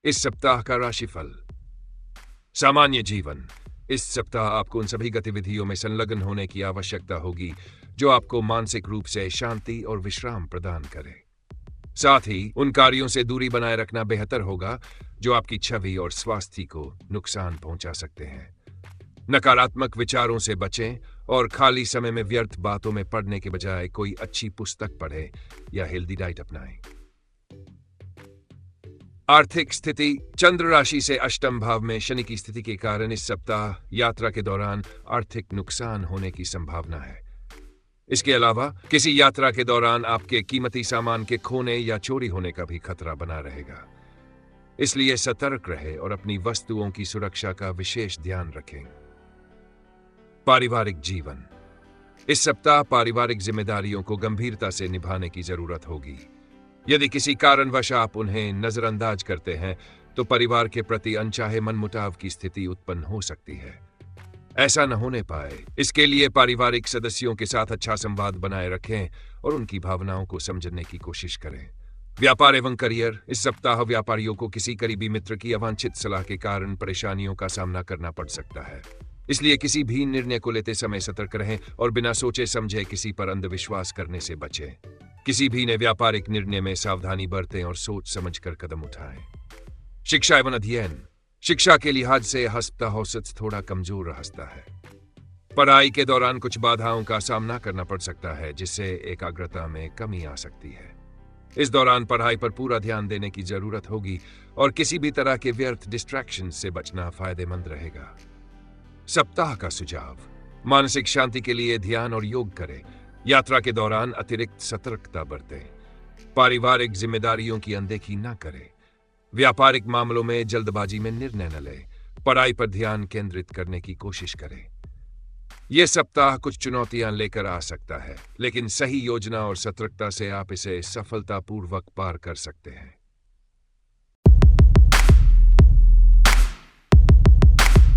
इस सप्ताह का राशिफल। सामान्य जीवन। इस सप्ताह आपको उन सभी गतिविधियों में संलग्न होने की आवश्यकता होगी जो आपको मानसिक रूप से शांति और विश्राम प्रदान करें। साथ ही उन कार्यों से दूरी बनाए रखना बेहतर होगा जो आपकी छवि और स्वास्थ्य को नुकसान पहुंचा सकते हैं। नकारात्मक विचारों से बचें और खाली समय में व्यर्थ बातों में पढ़ने के बजाय कोई अच्छी पुस्तक पढ़ें या हेल्दी डाइट अपनाएं। आर्थिक स्थिति। चंद्र राशि से अष्टम भाव में शनि की स्थिति के कारण इस सप्ताह यात्रा के दौरान आर्थिक नुकसान होने की संभावना है। इसके अलावा किसी यात्रा के दौरान आपके कीमती सामान के खोने या चोरी होने का भी खतरा बना रहेगा। इसलिए सतर्क रहे और अपनी वस्तुओं की सुरक्षा का विशेष ध्यान रखें। पारिवारिक जीवन। इस सप्ताह पारिवारिक जिम्मेदारियों को गंभीरता से निभाने की जरूरत होगी। यदि किसी कारणवश आप उन्हें नजरअंदाज करते हैं तो परिवार के प्रति अनचाहे मनमुटाव की स्थिति उत्पन्न हो सकती है। ऐसा न होने पाए, इसके लिए पारिवारिक सदस्यों के साथ अच्छा संवाद बनाए रखें और उनकी भावनाओं को समझने की कोशिश करें। व्यापार एवं करियर। इस सप्ताह व्यापारियों को किसी करीबी मित्र की अवांछित सलाह के कारण परेशानियों का सामना करना पड़ सकता है। इसलिए किसी भी निर्णय को लेते समय सतर्क रहें और बिना सोचे समझे किसी पर अंधविश्वास करने से बचें। किसी भी नए व्यापारिक निर्णय में सावधानी बरतें और सोच समझकर कदम उठाएं। शिक्षा एवं अध्ययन। शिक्षा के लिहाज से हस्ता औसत थोड़ा कमजोर रहता है। पढ़ाई के दौरान कुछ बाधाओं का सामना करना पड़ सकता है जिससे एकाग्रता में कमी आ सकती है। इस दौरान पढ़ाई पर पूरा ध्यान देने की जरूरत होगी और किसी भी तरह के व्यर्थ डिस्ट्रैक्शन से बचना फायदेमंद रहेगा। सप्ताह का सुझाव। मानसिक शांति के लिए ध्यान और योग करें। यात्रा के दौरान अतिरिक्त सतर्कता बरतें। पारिवारिक जिम्मेदारियों की अनदेखी न करें। व्यापारिक मामलों में जल्दबाजी में निर्णय न लें। पढ़ाई पर ध्यान केंद्रित करने की कोशिश करें। यह सप्ताह कुछ चुनौतियां लेकर आ सकता है, लेकिन सही योजना और सतर्कता से आप इसे सफलतापूर्वक पार कर सकते हैं।